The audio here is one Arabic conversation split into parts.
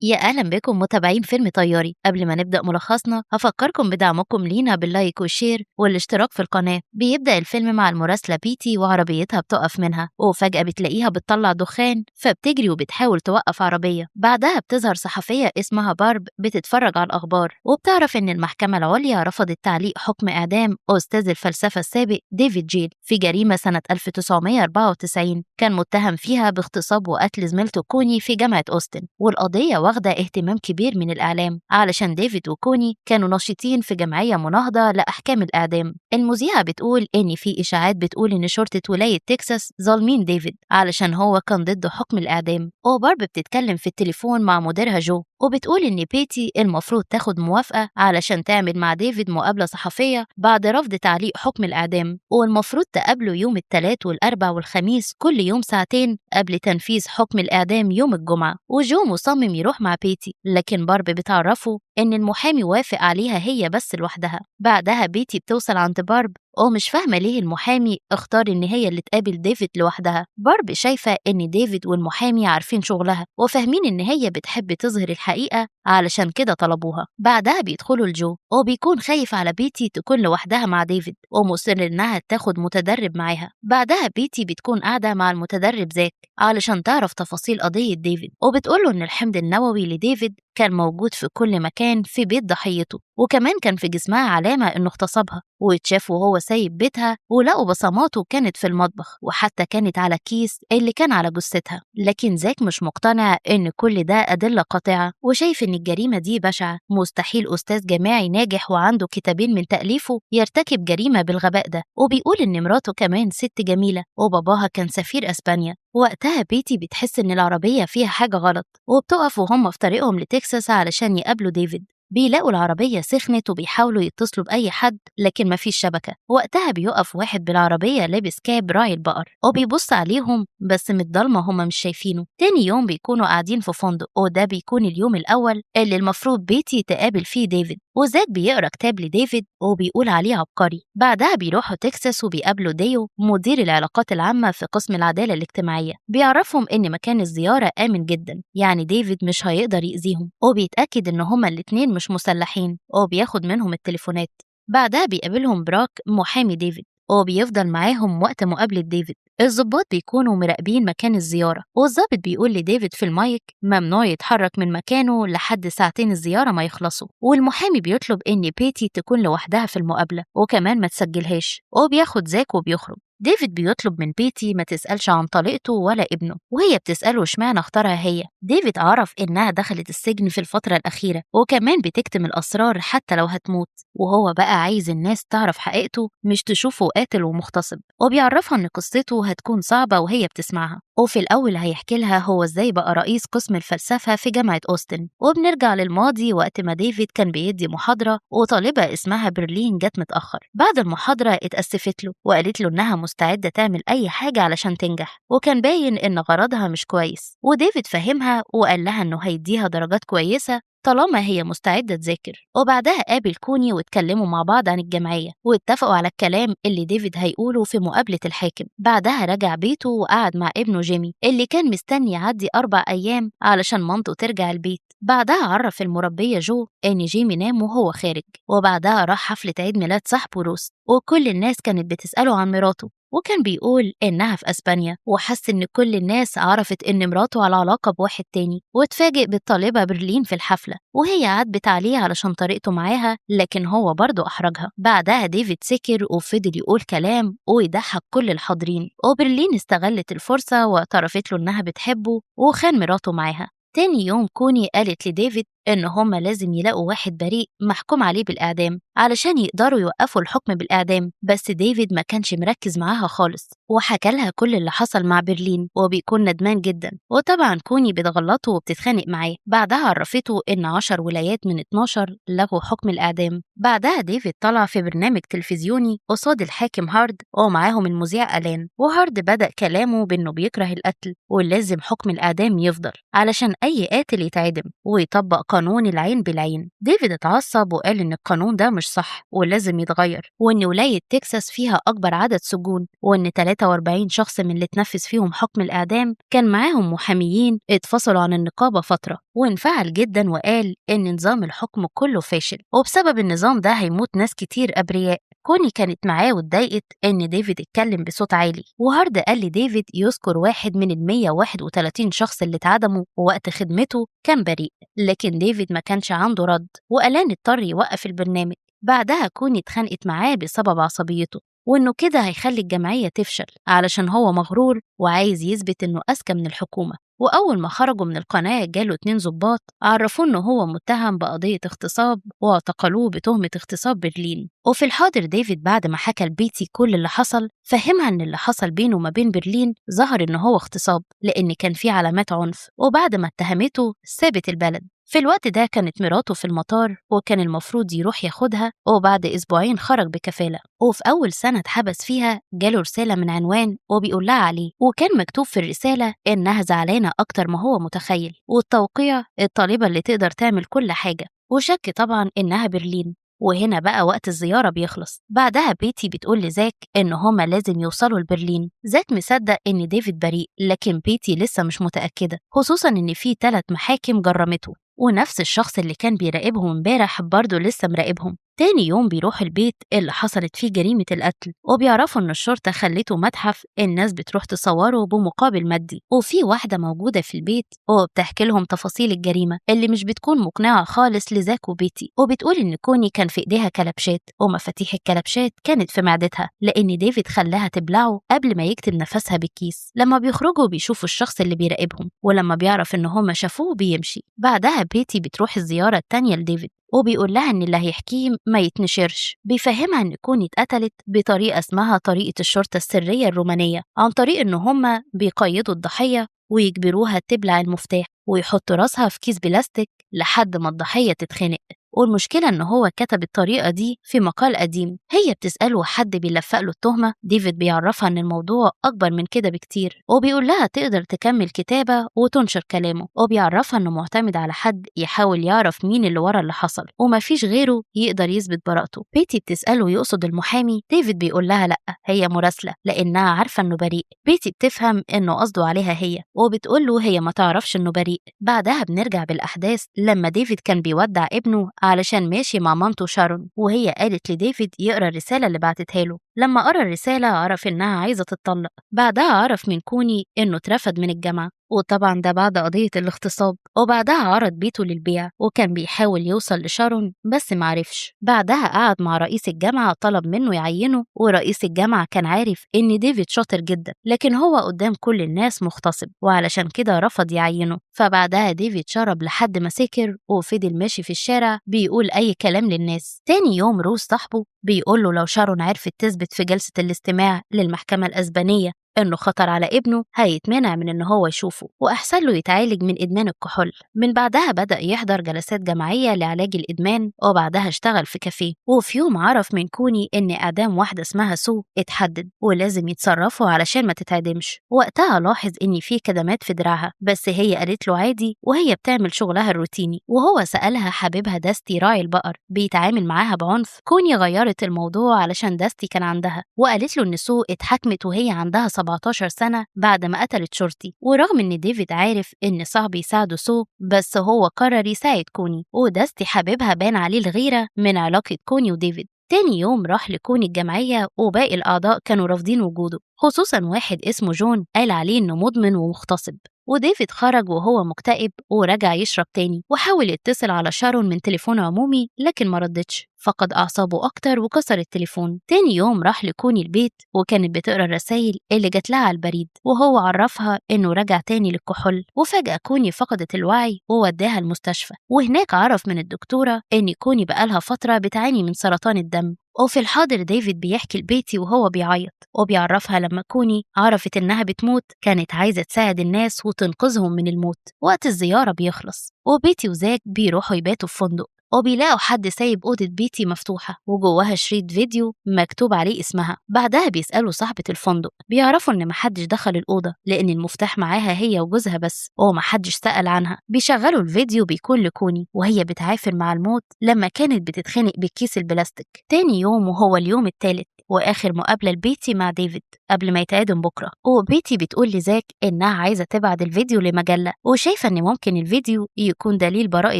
يا أهلا بكم متابعين فيلم طياري. قبل ما نبدأ ملخصنا هفكركم بدعمكم لينا باللايك والشير والاشتراك في القناة. بيبدأ الفيلم مع المراسلة بيتي وعربيتها بتقف منها، وفجأة بتلاقيها بتطلع دخان فبتجري وبتحاول توقف عربية. بعدها بتظهر صحفية اسمها بارب بتتفرج على الأخبار، وبتعرف إن المحكمة العليا رفضت تعليق حكم إعدام أستاذ الفلسفة السابق ديفيد جيل في جريمة سنة 1994 كان متهم فيها باغتصاب وقتل زميلته كوني في جامعة أوستن. والقضية واخدة اهتمام كبير من الإعلام علشان ديفيد وكوني كانوا نشيطين في جمعية مناهضة لأحكام الإعدام. المذيعة بتقول إن في إشاعات بتقول إن شرطة ولاية تكساس ظالمين ديفيد علشان هو كان ضد حكم الإعدام. وبارب بتتكلم في التليفون مع مديرها جو، وبتقول إن بيتي المفروض تاخد موافقة علشان تعمل مع ديفيد مقابلة صحفية بعد رفض تعليق حكم الإعدام، والمفروض تقابله يوم الثلاث والأربع والخميس كل يوم ساعتين قبل تنفيذ حكم الإعدام يوم الجمعة. وجو مصمم يروح مع بيتي، لكن بارب بتعرفه إن المحامي وافق عليها هي بس لوحدها. بعدها بيتي بتوصل عند بارب ومش فاهمة ليه المحامي اختار إن هي اللي تقابل ديفيد لوحدها. بارب شايفة إن ديفيد والمحامي عارفين شغلها وفاهمين إن هي بتحب تظهر الحقيقة علشان كده طلبوها. بعدها بيدخلوا الجو وبيكون خايف على بيتي تكون لوحدها مع ديفيد ومصر إنها تاخد متدرب معاها. بعدها بيتي بتكون قاعدة مع المتدرب زاك علشان تعرف تفاصيل قضية ديفيد، وبتقوله إن الحمض النووي لديفيد كان موجود في كل مكان في بيت ضحيته، وكمان كان في جسمها علامة إنه اغتصبها، واتشاف وهو سايب بيتها ولقوا بصماته كانت في المطبخ وحتى كانت على الكيس اللي كان على جثتها. لكن زاك مش مقتنع إن كل ده أدلة قاطعة، وشايف إن الجريمة دي بشعة. مستحيل أستاذ جامعي ناجح وعنده كتابين من تأليفه يرتكب جريمة بالغباء ده، وبيقول إن مراته كمان ست جميلة وباباها كان سفير أسبانيا. وقتها بيتي بتحس إن العربية فيها حاجة غلط، وبتقف وهم في طريقهم لتكساس علشان يقابلوا ديفيد. بيلاقوا العربية سخنت وبيحاولوا يتصلوا بأي حد لكن مفيش شبكة. وقتها بيقف واحد بالعربية لابس كاب راعي البقر وبيبص عليهم، بس من الضلمة هما مش شايفينه. تاني يوم بيكونوا قاعدين في فندق، وده بيكون اليوم الأول اللي المفروض بيتي تقابل فيه ديفيد. وزاك بيقرا كتاب لديفيد وبيقول عليه عبقري. بعدها بيروحوا تكساس وبيقابلوا ديو مدير العلاقات العامة في قسم العدالة الاجتماعية. بيعرفهم إن مكان الزيارة آمن جدا، يعني ديفيد مش هيقدر يأذيهم، وبيتأكد إن هما الاتنين مش مسلحين وبياخد منهم التليفونات. بعدها بيقابلهم براك محامي ديفيد وبيفضل معاهم وقت مقابلة ديفيد. الضباط بيكونوا مراقبين مكان الزيارة، والضابط بيقول لديفيد في المايك ممنوع يتحرك من مكانه لحد ساعتين الزيارة ما يخلصوا. والمحامي بيطلب إن بيتي تكون لوحدها في المقابلة وكمان ما تسجلهاش، وبياخد زاك وبيخرج. ديفيد بيطلب من بيتي ما تسألش عن طليقته ولا ابنه، وهي بتسأله اشمعنى اختارها هي. ديفيد عرف إنها دخلت السجن في الفترة الأخيرة وكمان بتكتم الأسرار حتى لو هتموت، وهو بقى عايز الناس تعرف حقيقته مش تشوفه قاتل ومغتصب. وبيعرفها إن قصته هتكون صعبة وهي بتسمعها. وفي الأول هيحكي لها هو إزاي بقى رئيس قسم الفلسفة في جامعة أوستن. وبنرجع للماضي وقت ما ديفيد كان بيدي محاضرة وطالبة اسمها برلين جت متأخر. بعد المحاضرة اتأسفت له وقالت له إنها مستعدة تعمل أي حاجة علشان تنجح، وكان باين إن غرضها مش كويس. وديفيد فهمها وقال لها إنه هيديها درجات كويسة طالما هي مستعدة تذاكر. وبعدها قابل كوني واتكلموا مع بعض عن الجمعية واتفقوا على الكلام اللي ديفيد هيقوله في مقابلة الحاكم. بعدها رجع بيته وقعد مع ابنه جيمي اللي كان مستني يعدي 4 أيام علشان مامته ترجع البيت. بعدها عرف المربية جو إن جيمي نام وهو خارج. وبعدها راح حفلة عيد ميلاد صاحبه روس، وكل الناس كانت بتسأله عن مراته، وكان بيقول إنها في أسبانيا، وحس إن كل الناس عرفت إن مراته على علاقة بواحد تاني. واتفاجئ بالطالبة برلين في الحفلة وهي عاتبت عليه علشان طريقته معاها، لكن هو برضه أحرجها. بعدها ديفيد سكر وفضل يقول كلام ويضحك كل الحاضرين، وبرلين استغلت الفرصة واعترفت له إنها بتحبه وخان مراته معاها. تاني يوم كوني قالت لديفيد إن هما لازم يلاقوا واحد بريء محكوم عليه بالإعدام علشان يقدروا يوقفوا الحكم بالإعدام، بس ديفيد ما كانش مركز معاها خالص وحكى لها كل اللي حصل مع برلين وبيكون ندمان جدا. وطبعا كوني بتغلطه وبتتخانق معاه. بعدها عرفته إن 10 ولايات من 12 لغوا حكم الإعدام. بعدها ديفيد طلع في برنامج تلفزيوني قصاد الحاكم هارد ومعاهم المذيع ألان، وهارد بدأ كلامه بإنه بيكره القتل ولازم حكم الإعدام يفضل علشان أي قاتل يتعدم ويطبق قانون العين بالعين. ديفيد اتعصب وقال إن القانون ده مش صح ولازم يتغير، وإن ولاية تكساس فيها أكبر عدد سجون، وإن 43 شخص من اللي اتنفذ فيهم حكم الإعدام كان معاهم محاميين اتفصلوا عن النقابة فترة. وانفعل جدا وقال إن نظام الحكم كله فاشل، وبسبب النظام ده هيموت ناس كتير أبرياء. كوني كانت معاه واتضايقت إن ديفيد اتكلم بصوت عالي، وهارد قال لديفيد يذكر واحد من ال 131 شخص اللي اتعدموا ووقت خدمته كان بريء، لكن ديفيد ما كانش عنده رد، وألان اضطر يوقف البرنامج. بعدها كوني اتخانقت معاه بسبب عصبيته، وإنه كده هيخلي الجمعية تفشل علشان هو مغرور وعايز يثبت إنه أذكى من الحكومة. وأول ما خرجوا من القناة جاله 2 ضباط عرفوه إنه هو متهم بقضية اغتصاب، واعتقلوه بتهمة اغتصاب برلين. وفي الحاضر ديفيد بعد ما حكى لبيتي كل اللي حصل فهمها إن اللي حصل بينه وما بين برلين ظهر إن هو اغتصاب، لأن كان في علامات عنف. وبعد ما اتهمته سابت البلد. في الوقت ده كانت مراته في المطار وكان المفروض يروح ياخدها، وبعد أسبوعين خرج بكفالة. وفي أول سنة اتحبس فيها جاله رسالة من عنوان وبيقول لها عليه، وكان مكتوب في الرسالة إنها زعلانة أكتر ما هو متخيل، والتوقيع الطالبة اللي تقدر تعمل كل حاجة، وشك طبعا إنها برلين. وهنا بقى وقت الزيارة بيخلص. بعدها بيتي بتقول لزاك إن هما لازم يوصلوا لبرلين. زاك مصدق إن ديفيد بريء، لكن بيتي لسه مش متأكدة، خصوصا إن في 3 محاكم جرمته، ونفس الشخص اللي كان بيراقبهم امبارح برضه لسه مراقبهم. تاني يوم بيروح البيت اللي حصلت فيه جريمة القتل، وبيعرفوا إن الشرطة خلته متحف الناس بتروح تصوره بمقابل مادي. وفي واحدة موجودة في البيت وبتحكي لهم تفاصيل الجريمة اللي مش بتكون مقنعة خالص لزاك وبيتي، وبتقول إن كوني كان في إيديها كلبشات، ومفاتيح الكلبشات كانت في معدتها، لأن ديفيد خلاها تبلعه قبل ما يكتب نفسها بالكيس. لما بيخرجوا بيشوفوا الشخص اللي بيراقبهم، ولما بيعرف إن هما شافوه بيمشي. بعدها بيتي بتروح الزيارة التانية لديفيد، وبيقول لها إن اللي هيحكيه ما يتنشرش. بيفهمها إن كوني اتقتلت بطريقة اسمها طريقة الشرطة السرية الرومانية، عن طريق إن هما بيقيدوا الضحية ويجبروها تبلع المفتاح ويحطوا راسها في كيس بلاستيك لحد ما الضحية تتخنق. والمشكلة إن هو كتب الطريقة دي في مقال قديم. هي بتسأله حد بيلفق له التهمة. ديفيد بيعرفها إن الموضوع أكبر من كده بكتير، وبيقول لها تقدر تكمل كتابة وتنشر كلامه، وبيعرفها إنه معتمد على حد يحاول يعرف مين اللي ورا اللي حصل، ومفيش غيره يقدر يثبت براءته. بيتي بتسأله يقصد المحامي. ديفيد بيقول لها لأ، هي مراسلة، لأنها عارفة إنه بريء. بيتي بتفهم إنه قصده عليها هي، وبتقول له هي ما تعرفش إنه بريء. بعدها بنرجع بالأحداث لما ديفيد كان بيودع ابنه علشان ماشي مع مامته شارون، وهي قالت لديفيد يقرأ الرسالة اللي بعتتها له. لما قرأ الرسالة عرف إنها عايزة تتطلق. بعدها عرف من كوني إنه اترفد من الجامعة، وطبعا ده بعد قضية الاغتصاب. وبعدها عرض بيته للبيع، وكان بيحاول يوصل لشارون بس معرفش. بعدها قعد مع رئيس الجامعة طلب منه يعينه، ورئيس الجامعة كان عارف إن ديفيد شاطر جدا، لكن هو قدام كل الناس مغتصب، وعلشان كده رفض يعينه. فبعدها ديفيد شرب لحد ما سكر وفضل ماشي في الشارع بيقول أي كلام للناس. تاني يوم روز صاحبه بيقول له لو شارون عرفت تثبت في جلسة الاستماع للمحكمة الأسبانية إنه خطر على ابنه هيتمنع من إن هو يشوفه، وأحسن له يتعالج من إدمان الكحول. من بعدها بدأ يحضر جلسات جماعية لعلاج الإدمان، وبعدها اشتغل في كافيه. وفي يوم عرف من كوني إن إعدام واحدة اسمها سو اتحدد، ولازم يتصرفوا علشان ما تتعدمش. وقتها لاحظ إن في كدمات في دراعها، بس هي قالت له عادي وهي بتعمل شغلها الروتيني. وهو سألها حبيبها داستي راعي البقر بيتعامل معاها بعنف. كوني غيرت الموضوع علشان داستي كان عندها، وقالت له إن سو اتحكمت وهي عندها 17 سنة بعد ما قتلت شرطي. ورغم إن ديفيد عارف إن صعب يساعده سو، بس هو قرر يساعد كوني. وداستي حبيبها بان عليه الغيرة من علاقة كوني وديفيد. تاني يوم راح لكوني الجمعية، وباقي الأعضاء كانوا رافضين وجوده، خصوصا واحد اسمه جون قال عليه إنه مدمن ومغتصب. وديفيد خرج وهو مكتئب ورجع يشرب تاني، وحاول يتصل على شارون من تليفون عمومي لكن ما ردتش. فقد أعصابه أكتر وكسر التليفون. تاني يوم راح لكوني البيت، وكانت بتقرأ الرسايل اللي جات لها على البريد، وهو عرفها إنه رجع تاني للكحول. وفجأة كوني فقدت الوعي ووداها المستشفى، وهناك عرف من الدكتورة إن كوني بقالها فترة بتعاني من سرطان الدم. وفي الحاضر ديفيد بيحكي لبيتي وهو بيعيط، وبيعرفها لما كوني عرفت إنها بتموت كانت عايزة تساعد الناس وتنقذهم من الموت. وقت الزيارة بيخلص، وبيتي وزاك بيروحوا يباتوا في فندق. وبيلاقوا حد سايب أوضة بيتي مفتوحة وجواها شريط فيديو مكتوب عليه اسمها. بعدها بيسألوا صاحبة الفندق، بيعرفوا إن محدش دخل الأوضة لأن المفتاح معاها هي وجوزها بس، ومحدش سأل عنها. بيشغلوا الفيديو بيكون لكوني وهي بتعافر مع الموت لما كانت بتتخنق بالكيس البلاستيك. تاني يوم وهو اليوم التالت وآخر مقابلة لبيتي مع ديفيد قبل ما يتعدم بكرة، وبيتي بتقول لزاك إنها عايزة تبعت الفيديو لمجلة، وشايفة إن ممكن الفيديو يكون دليل براءة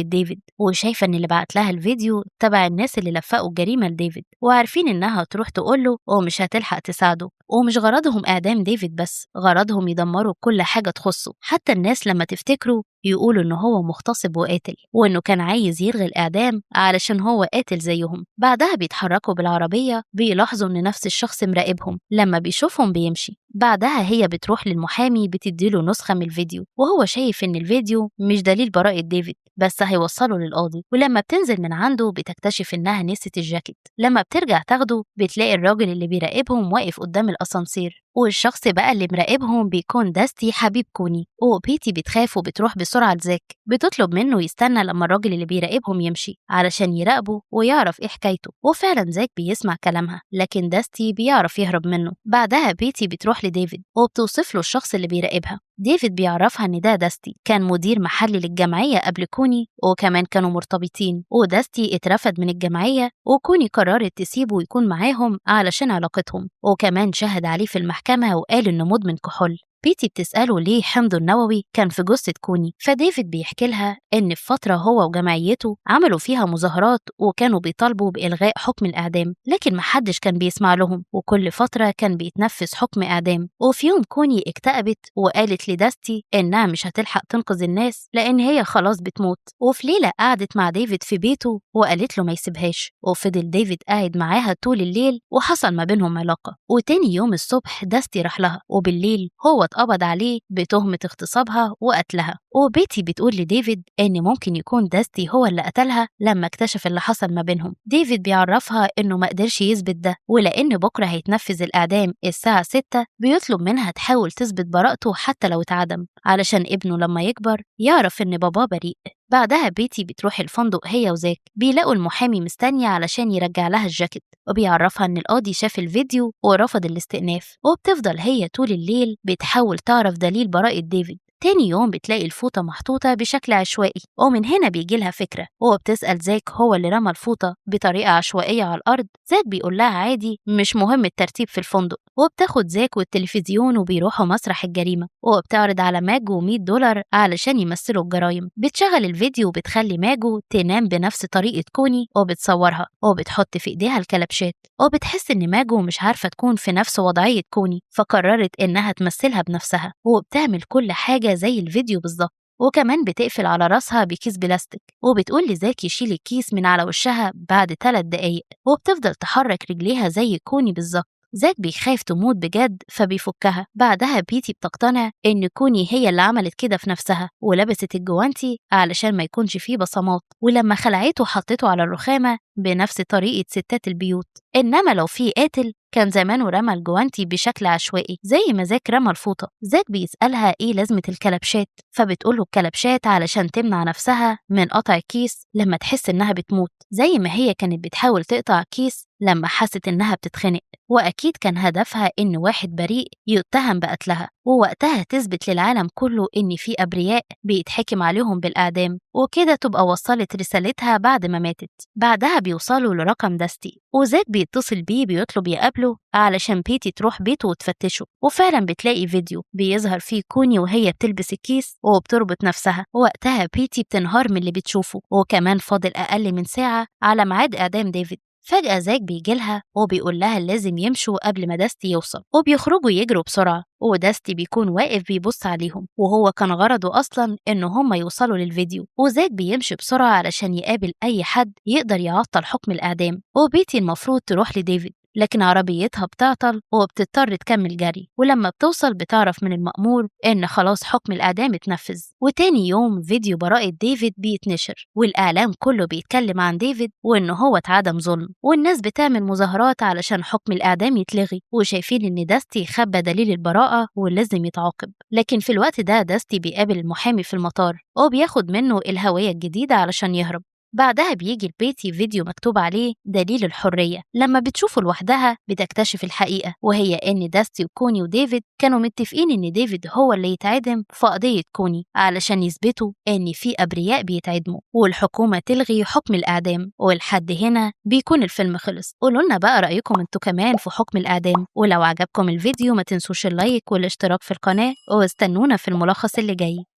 ديفيد، وشايفة إن اللي بعت لها الفيديو تبع الناس اللي لفقوا الجريمة لديفيد، وعارفين إنها تروح تقوله ومش هتلحق تساعده. ومش غرضهم إعدام ديفيد بس، غرضهم يدمروا كل حاجة تخصه، حتى الناس لما تفتكروا يقولوا إنه هو مغتصب وقاتل، وإنه كان عايز يلغي الإعدام علشان هو قاتل زيهم. بعدها بيتحركوا بالعربية، بيلاحظوا إن نفس الشخص مراقبهم، لما بيشوفهم بيمشي. بعدها هي بتروح للمحامي بتديله نسخة من الفيديو، وهو شايف إن الفيديو مش دليل براءة ديفيد بس هيوصله للقاضي. ولما بتنزل من عنده بتكتشف إنها نسيت الجاكيت. لما بترجع تاخده بتلاقي الراجل اللي بيراقبهم واقف قدام الأسانسير، والشخص بقى اللي مراقبهم بيكون داستي حبيب كوني. وبيتي بتخاف وبتروح بسرعة لزاك، بتطلب منه يستنى لما الراجل اللي بيراقبهم يمشي علشان يراقبه ويعرف إيه حكايته. وفعلا زاك بيسمع كلامها، لكن داستي بيعرف يهرب منه. بعدها بيتي بتروح لديفيد وبتوصف له الشخص اللي بيراقبها. ديفيد بيعرفها إن ده داستي كان مدير محلي للجمعية قبل كوني، وكمان كانوا مرتبطين، وداستي اترفد من الجمعية وكوني قررت تسيبه ويكون معاهم علشان علاقتهم، وكمان شهد عليه في المحكمة وقال إنه مدمن كحول. بيتي بتسأله ليه حمضه النووي كان في جثة كوني، فديفيد بيحكي لها إن في فترة هو وجمعيته عملوا فيها مظاهرات وكانوا بيطالبوا بإلغاء حكم الإعدام، لكن محدش كان بيسمع لهم، وكل فترة كان بيتنفذ حكم إعدام. وفي يوم كوني اكتئبت وقالت لداستي إنها مش هتلحق تنقذ الناس لأن هي خلاص بتموت. وفي ليلة قعدت مع ديفيد في بيته وقالت له ما يسيبهاش، وفضل ديفيد قاعد معاها طول الليل وحصل ما بينهم علاقة. وتاني يوم الصبح داستي راح لها، وبالليل هو اتقبض عليه بتهمة اغتصابها وقتلها. وبيتي بتقول لديفيد إن ممكن يكون داستي هو اللي قتلها لما اكتشف اللي حصل ما بينهم. ديفيد بيعرفها إنه ما قدرش يثبت ده، ولأن بكرة هيتنفذ الإعدام الساعة 6 بيطلب منها تحاول تثبت براءته حتى لو اتعدم، علشان ابنه لما يكبر يعرف إن باباه بريء. بعدها بيتي بتروح الفندق هي وزاك، بيلاقوا المحامي مستني علشان يرجع لها الجاكيت، وبيعرفها إن القاضي شاف الفيديو ورفض الاستئناف. وبتفضل هي طول الليل بتحاول تعرف دليل براءة ديفيد. تاني يوم بتلاقي الفوطة محطوطة بشكل عشوائي، ومن هنا بيجيلها فكرة، وبتسأل زاك هو اللي رمى الفوطة بطريقة عشوائية على الأرض. زاك بيقول لها عادي مش مهم الترتيب في الفندق. وبتاخد زاك والتلفزيون وبيروحوا مسرح الجريمة، وبتعرض على ماجو $100 علشان يمثلوا الجرايم. بتشغل الفيديو وبتخلي ماجو تنام بنفس طريقة كوني وبتصورها، وبتحط في إيديها الكلبشات، وبتحس إن ماجو مش عارفة تكون في نفس وضعية كوني، فقررت إنها تمثلها بنفسها، وبتعمل كل حاجة زي الفيديو بالظبط. وكمان بتقفل على راسها بكيس بلاستيك، وبتقول لزاك يشيل الكيس من على وشها بعد 3 دقايق، وبتفضل تحرك رجليها زي كوني بالظبط. زاك بيخاف تموت بجد فبيفكها. بعدها بيتي بتقتنع إن كوني هي اللي عملت كده في نفسها، ولبست الجوانتي علشان ما يكونش فيه بصمات، ولما خلعته حطته على الرخامة بنفس طريقة ستات البيوت. إنما لو في قاتل كان زمانه رمى الجوانتي بشكل عشوائي زي ما زاك رمى الفوطة. زاك بيسألها إيه لازمة الكلبشات، فبتقوله الكلبشات علشان تمنع نفسها من قطع الكيس لما تحس إنها بتموت، زي ما هي كانت بتحاول تقطع كيس لما حست إنها بتتخنق. وأكيد كان هدفها إن واحد بريء يتهم بقتلها، ووقتها تثبت للعالم كله إن في أبرياء بيتحكم عليهم بالإعدام، وكده تبقى وصلت رسالتها بعد ما ماتت. بعدها بيوصلوا لرقم داستي، وزاك بيتصل بيه بيطلب يقابله علشان بيتي تروح بيته وتفتشه. وفعلا بتلاقي فيديو بيظهر فيه كوني وهي بتلبس الكيس وبتربط نفسها. وقتها بيتي بتنهار من اللي بتشوفه، وكمان فاضل أقل من ساعة على ميعاد إعدام ديفيد. فجأة زاك بيجيلها وبيقول لها لازم يمشوا قبل ما داستي يوصل، وبيخرجوا يجروا بسرعة، وداستي بيكون واقف بيبص عليهم، وهو كان غرضه أصلا إن هم يوصلوا للفيديو. وزاك بيمشي بسرعة علشان يقابل أي حد يقدر يعطل حكم الإعدام. وبيتي المفروض تروح لديفيد، لكن عربيتها بتعطل وبتضطر تكمل جري، ولما بتوصل بتعرف من المأمور إن خلاص حكم الإعدام اتنفذ. وتاني يوم فيديو براءة ديفيد بيتنشر، والإعلام كله بيتكلم عن ديفيد وإنه هو اتعدم ظلم، والناس بتعمل مظاهرات علشان حكم الإعدام يتلغي، وشايفين إن داستي خبى دليل البراءة ولازم يتعاقب. لكن في الوقت ده داستي بيقابل المحامي في المطار، وبياخد منه الهوية الجديدة علشان يهرب. بعدها بيجي لبيتي فيديو مكتوب عليه دليل الحرية. لما بتشوفه لوحدها بتكتشف الحقيقة، وهي إن داستي وكوني وديفيد كانوا متفقين إن ديفيد هو اللي يتعدم في قضية كوني علشان يثبتوا إن في أبرياء بيتعدموا والحكومة تلغي حكم الإعدام. ولحد هنا بيكون الفيلم خلص. قولوا لنا بقى رأيكم انتوا كمان في حكم الإعدام، ولو عجبكم الفيديو ما تنسوش اللايك والاشتراك في القناة، واستنونا في الملخص اللي جاي.